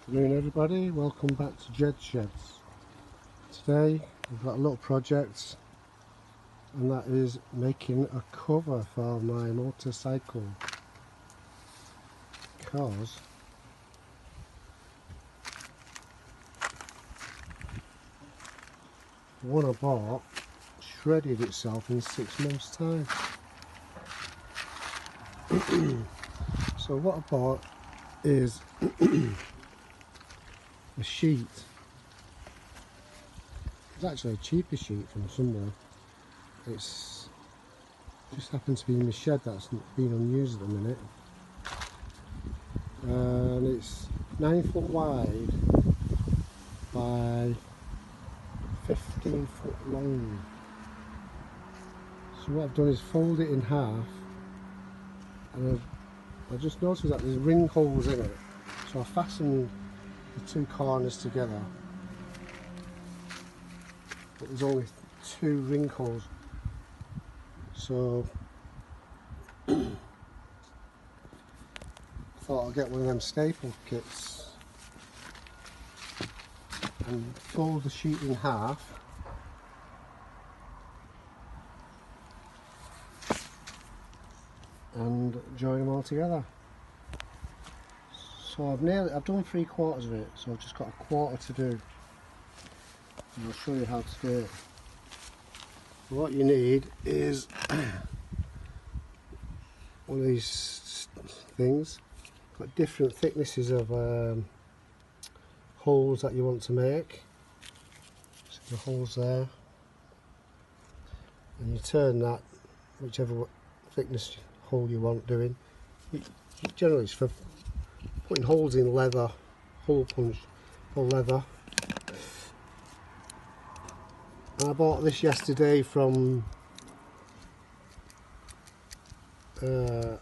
Afternoon everybody, welcome back to Jed Sheds. Today we've got a little project, and that is making a cover for my motorcycle, because the one I bought shredded itself in 6 months time. So what I bought is a sheet. It's actually a cheaper sheet from somewhere. It's just happens to be in my shed that's been unused at the minute, and it's 9 foot wide by 15 foot long. So what I've done is fold it in half, and I just noticed that there's ring holes in it, so I fastened the two corners together, but there's only 2 ring holes. So I thought I'd get one of them staple kits and fold the sheet in half, and join them all together. So I've done 3/4 of it, so I've just got a quarter to do, and I'll show you how to do it. What you need is one of these things, got different thicknesses of holes that you want to make. So the holes there, and you turn that whichever thickness hole you want doing. Generally it's for putting holes in leather, hole punch for leather. And I bought this yesterday from a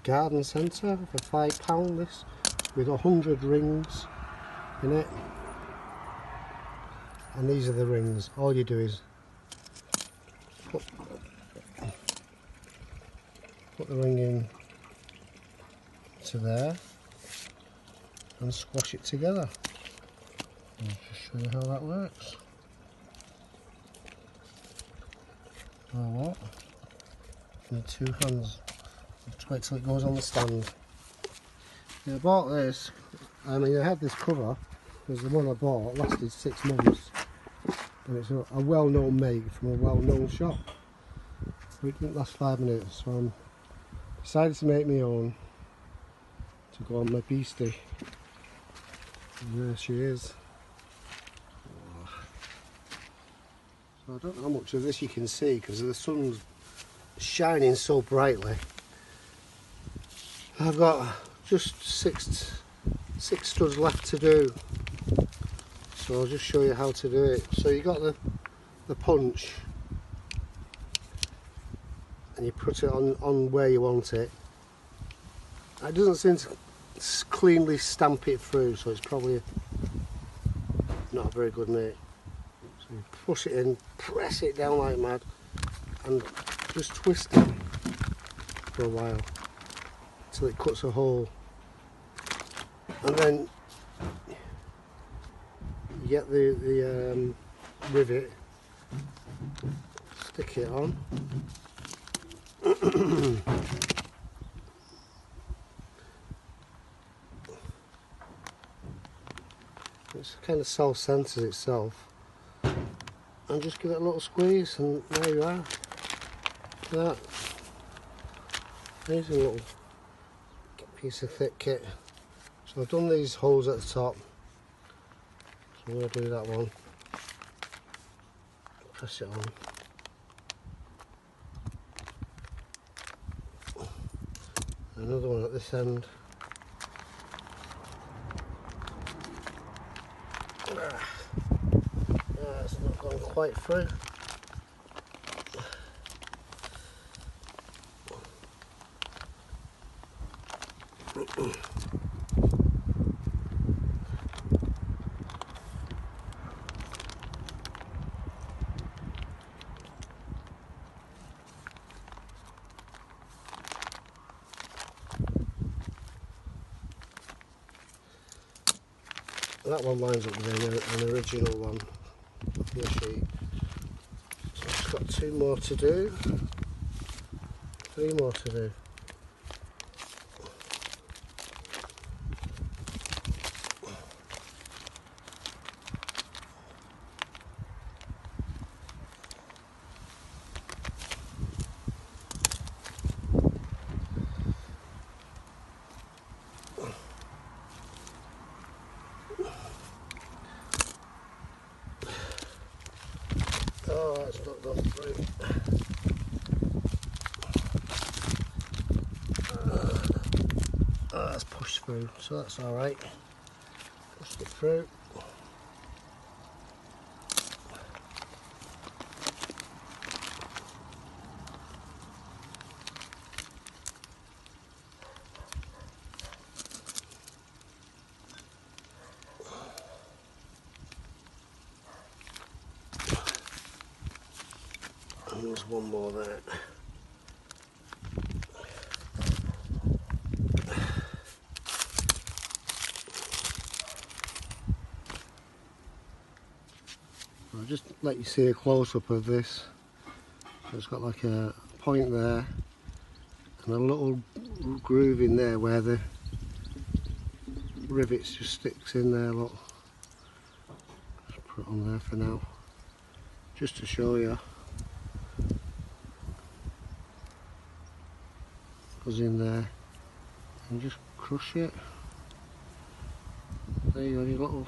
garden centre for £5. This with 100 rings in it, and these are the rings. All you do is put the ring in to there and squash it together. I'll just show you how that works. What? Need 2 hands. Just wait till it goes on the stand. Yeah, I bought this. I had this cover because the one I bought lasted 6 months, and it's a well-known make from a well-known shop. It didn't last 5 minutes, so I decided to make my own to go on my beastie. And there she is. So I don't know how much of this you can see because the sun's shining so brightly. I've got just six studs left to do, so I'll just show you how to do it. So you got the punch, and you put it on where you want it. It doesn't seem to cleanly stamp it through, so it's probably not a very good make. So you push it in, press it down like mad, and just twist it for a while till it cuts a hole, and then you get the rivet, stick it on. It kind of self-centers itself, and just give it a little squeeze, and there you are. Look at that. There's a little piece of thick kit. So I've done these holes at the top, so I'm going to do that one. Press it on. Another one at this end. It's not gone quite through. That one lines up with an original one on the sheet. So I've just got 2 more to do, 3 more to do. Oh, that's not gone through. Oh, that's pushed through, so that's alright. Pushed it through. And there's one more there. I'll just let you see a close-up of this. So it's got like a point there and a little groove in there where the rivets just sticks in there. Look, just put it on there for now, just to show you. Goes in there and just crush it. There you go, your little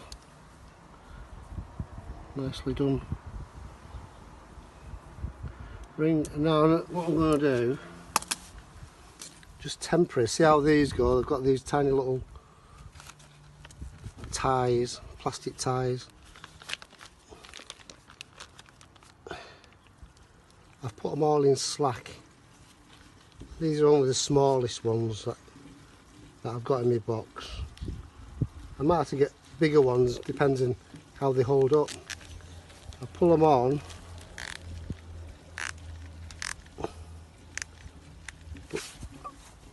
nicely done ring. Now what I'm going to do, just temporary, see how these go. They've got these tiny little ties, plastic ties. I've put them all in slack. These are only the smallest ones that I've got in my box. I might have to get bigger ones depending how they hold up. I pull them on, but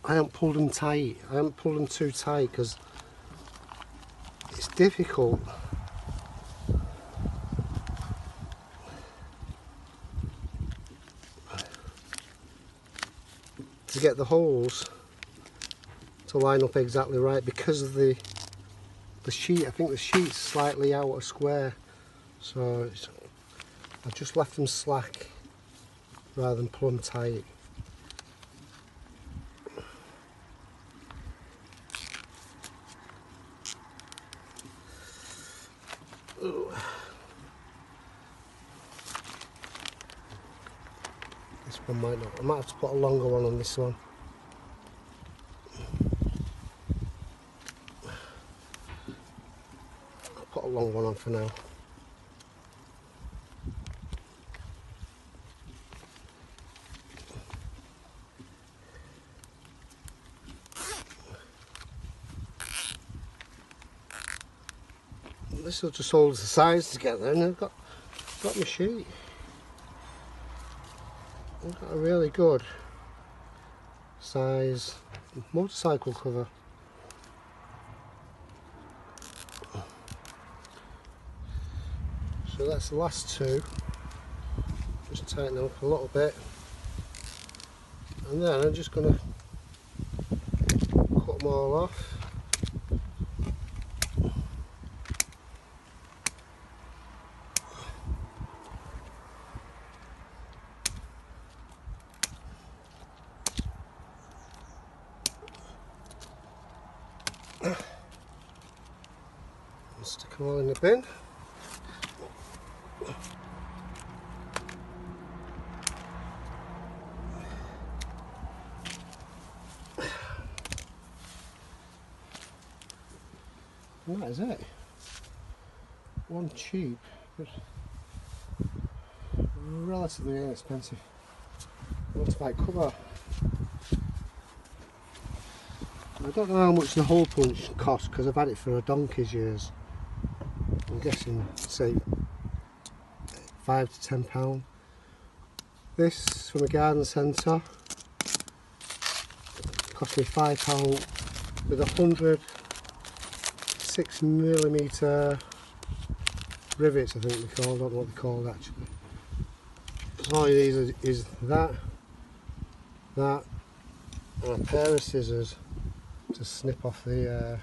I haven't pulled them tight. I haven't pulled them too tight because it's difficult to get the holes to line up exactly right because of the sheet. I think the sheet's slightly out of square, so I've just left them slack rather than pull them tight. Ooh. This one might not. I might have to put a longer one on this one. I'll put a long one on for now. This will just hold the sides together, and I've got my sheet. I've got a really good size motorcycle cover. So that's the last 2. Just tighten up a little bit, and then I'm just going to cut them all off. Stick them all in the bin. And that is it. One cheap, but relatively inexpensive motorbike cover. I don't know how much the hole punch cost because I've had it for a donkey's years. I'm guessing, say, £5 to £10. This from a garden centre cost me £5 with 100 6mm rivets, I think they're called. I don't know what they're called actually. All you need is that, and a pair of scissors to snip off the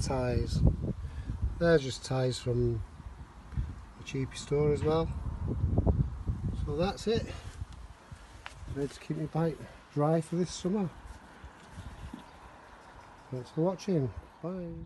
ties. They're just ties from the cheapy store as well. So that's it. Ready to keep my bike dry for this summer. Thanks for watching. Bye.